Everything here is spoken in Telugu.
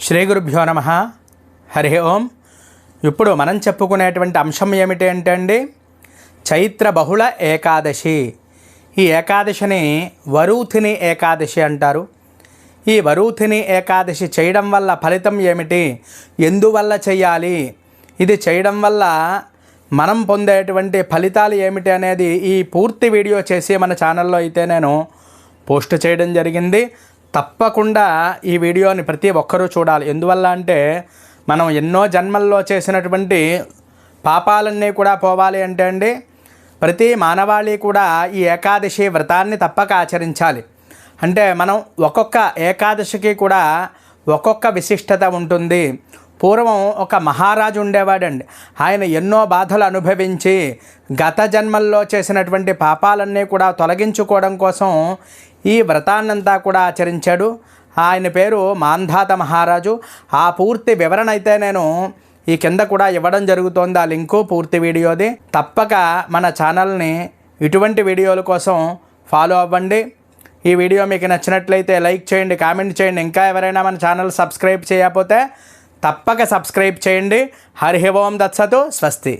శ్రీ గురుభ్యో నమః. హరి ఓం. ఇప్పుడు మనం చెప్పుకునేటువంటి అంశం ఏమిటి అంటే అండి, చైత్ర బహుళ ఏకాదశి. ఈ ఏకాదశిని వరూధిని ఏకాదశి అంటారు. ఈ వరూధిని ఏకాదశి చేయడం వల్ల ఫలితం ఏమిటి, ఎందువల్ల చేయాలి, ఇది చేయడం వల్ల మనం పొందేటువంటి ఫలితాలు ఏమిటి అనేది ఈ పూర్తి వీడియో చేసి మన ఛానల్లో అయితే నేను పోస్ట్ చేయడం జరిగింది. తప్పకుండా ఈ వీడియోని ప్రతి ఒక్కరూ చూడాలి. ఎందువల్ల అంటే మనం ఎన్నో జన్మల్లో చేసినటువంటి పాపాలన్నీ కూడా పోవాలి అంటే అండి, ప్రతి మానవాళి కూడా ఈ ఏకాదశి వ్రతాన్ని తప్పక ఆచరించాలి. అంటే మనం ఒక్కొక్క ఏకాదశికి కూడా ఒక్కొక్క విశిష్టత ఉంటుంది. పూర్వం ఒక మహారాజు ఉండేవాడండి. ఆయన ఎన్నో బాధలు అనుభవించి గత జన్మల్లో చేసినటువంటి పాపాలన్నీ కూడా తొలగించుకోవడం కోసం ఈ వ్రతాన్నంతా కూడా ఆచరించాడు. ఆయన పేరు మాంధాత మహారాజు. ఆ పూర్తి వివరణ అయితే నేను ఈ కింద కూడా ఇవ్వడం జరుగుతోంది, ఆ లింకు పూర్తి వీడియోది. తప్పక మన ఛానల్ని ఇటువంటి వీడియోల కోసం ఫాలో అవ్వండి. ఈ వీడియో మీకు నచ్చినట్లయితే లైక్ చేయండి, కామెంట్ చేయండి. ఇంకా ఎవరైనా మన ఛానల్ సబ్స్క్రైబ్ చేయకపోతే తప్పక సబ్స్క్రైబ్ చేయండి. హరి ఓం దత్సతు. స్వస్తి.